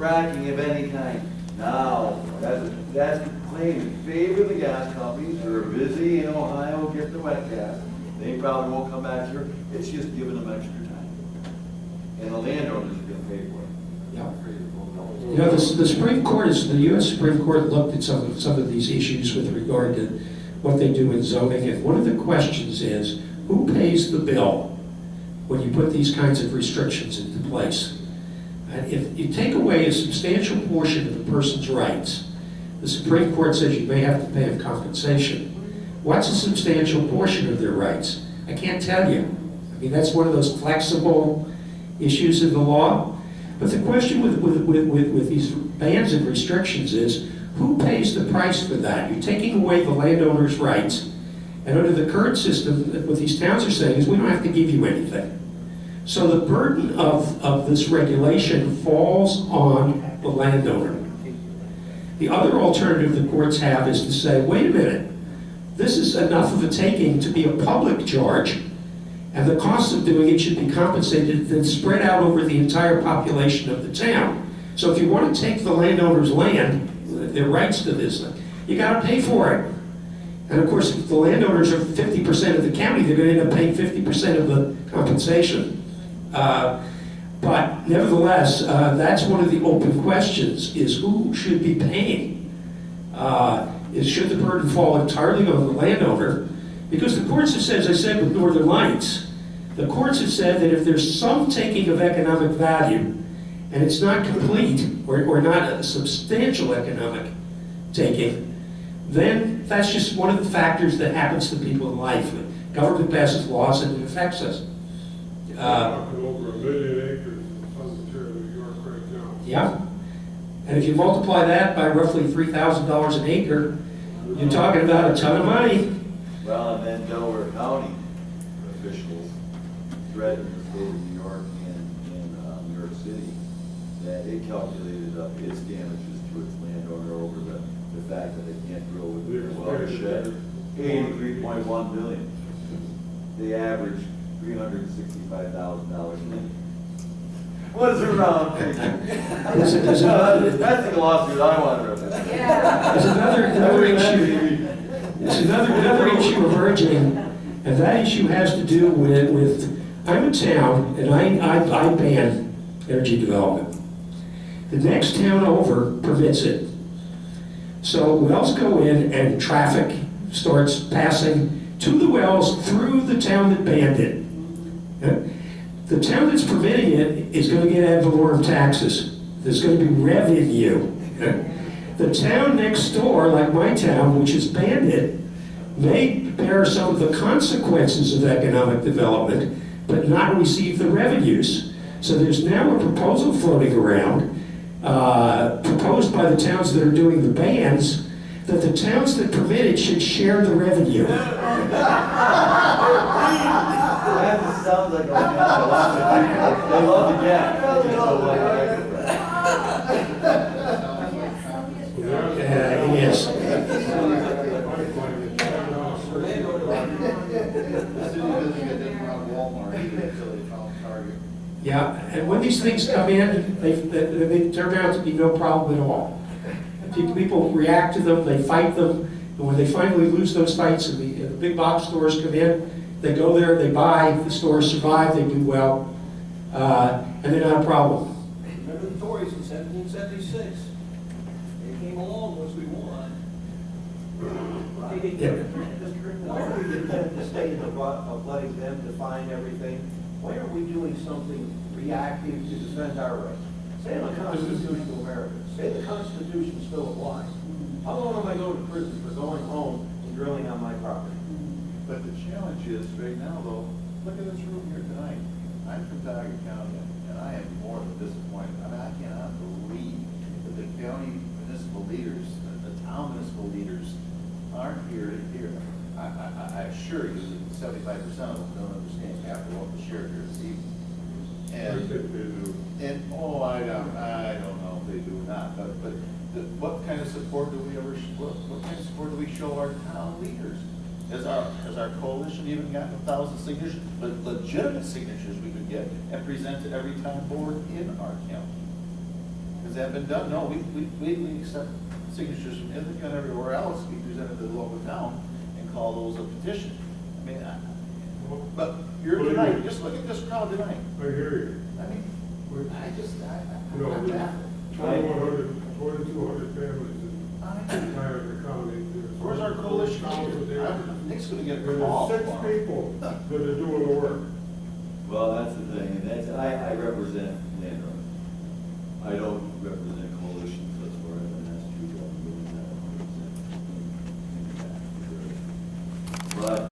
fracking of any kind. Now, that's a claim in favor of the gas companies who are busy in Ohio getting the wet gas. They probably won't come back here. It's just giving them extra time. And the landowners are gonna pay for it. Yeah. You know, the Supreme Court the U.S. Supreme Court looked at some of these issues with regard to what they do in zoning, and one of the questions is, who pays the bill when you put these kinds of restrictions into place? And if you take away a substantial portion of the person's rights, the Supreme Court says you may have to pay them compensation. What's a substantial portion of their rights? I can't tell you. I mean, that's one of those flexible issues in the law. But the question with these bans and restrictions is, who pays the price for that? You're taking away the landowner's rights, and under the current system, what these towns are saying is, we don't have to give you anything. So the burden of this regulation falls on the landowner. The other alternative the courts have is to say, wait a minute, this is enough of a taking to be a public charge, and the cost of doing it should be compensated and spread out over the entire population of the town. So if you want to take the landowner's land, their rights to this thing, you got to pay for it. And of course, if the landowners are 50% of the county, they're going to end up paying 50% of the compensation. But nevertheless, that's one of the open questions, is who should be paying? Should the burden fall entirely on the landowner? Because the courts have said, as I said with Northern Lights, the courts have said that if there's some taking of economic value, and it's not complete, or not a substantial economic taking, then that's just one of the factors that happens to people in life. Government passes laws and it affects us. Talking over 1 million acres in southern tier of New York right now. Yeah. And if you multiply that by roughly $3,000 an acre, you're talking about a ton of money. Well, and then Delaware County officials threatened the state of New York and New York City that it calculated up its damages to its landowner over the fact that they can't drill with their watershed. 83.1 million. They average $365,000 an acre. What is a round figure? That's the lawsuit I want to represent. There's another issue. There's another issue emerging, and that issue has to do with I'm a town, and I ban energy development. The next town over permits it. So wells go in, and traffic starts passing to the wells through the town that banned it. The town that's permitting it is going to get ad valorem taxes. There's going to be revenue. The town next door, like my town, which has banned it, may bear some of the consequences of economic development, but not receive the revenues. So there's now a proposal floating around, proposed by the towns that are doing the bans, that the towns that permit it should share the revenue. That just sounds like a lot of people. They love the gap. Yes. Yeah, and when these things come in, they turn out to be no problem at all. People react to them, they fight them, and when they finally lose those fights and the big box stores come in, they go there, they buy, the stores survive, they do well, and they're not a problem. Remember the Tories in 1776? They came along once we won. Why are we defending the state of letting them define everything? Why aren't we doing something reactive to defend our rights? Say I'm a constitutional American. Say the Constitution still applies. How long am I going to prison for going home and drilling on my property? But the challenge is, right now though, look at this room here tonight. I'm from Tioga County, and I am more than disappointed. I mean, I cannot believe that the county municipal leaders, the town municipal leaders, aren't here to hear. I assure you that 75% of them don't understand half of what was shared here this evening. And oh, I don't know if they do or not. But what kind of support do we what kind of support do we show our town leaders? Has our coalition even gotten 1,000 signatures, but legitimate signatures we could get and present to every town board in our county? Because Has that been done? No, we accept signatures from Ithaca and everywhere else, we present it to the local town and call those a petition. I mean, but you're tonight, just look at this crowd tonight. I hear you. I mean, No, I'm baffled. 2,200 families in I- the entire county. Where's our coalition leader? Nick's gonna get a call. There's 6 people that are doing the work. Well, that's the thing, and I represent landowners. I don't represent coalitions, that's where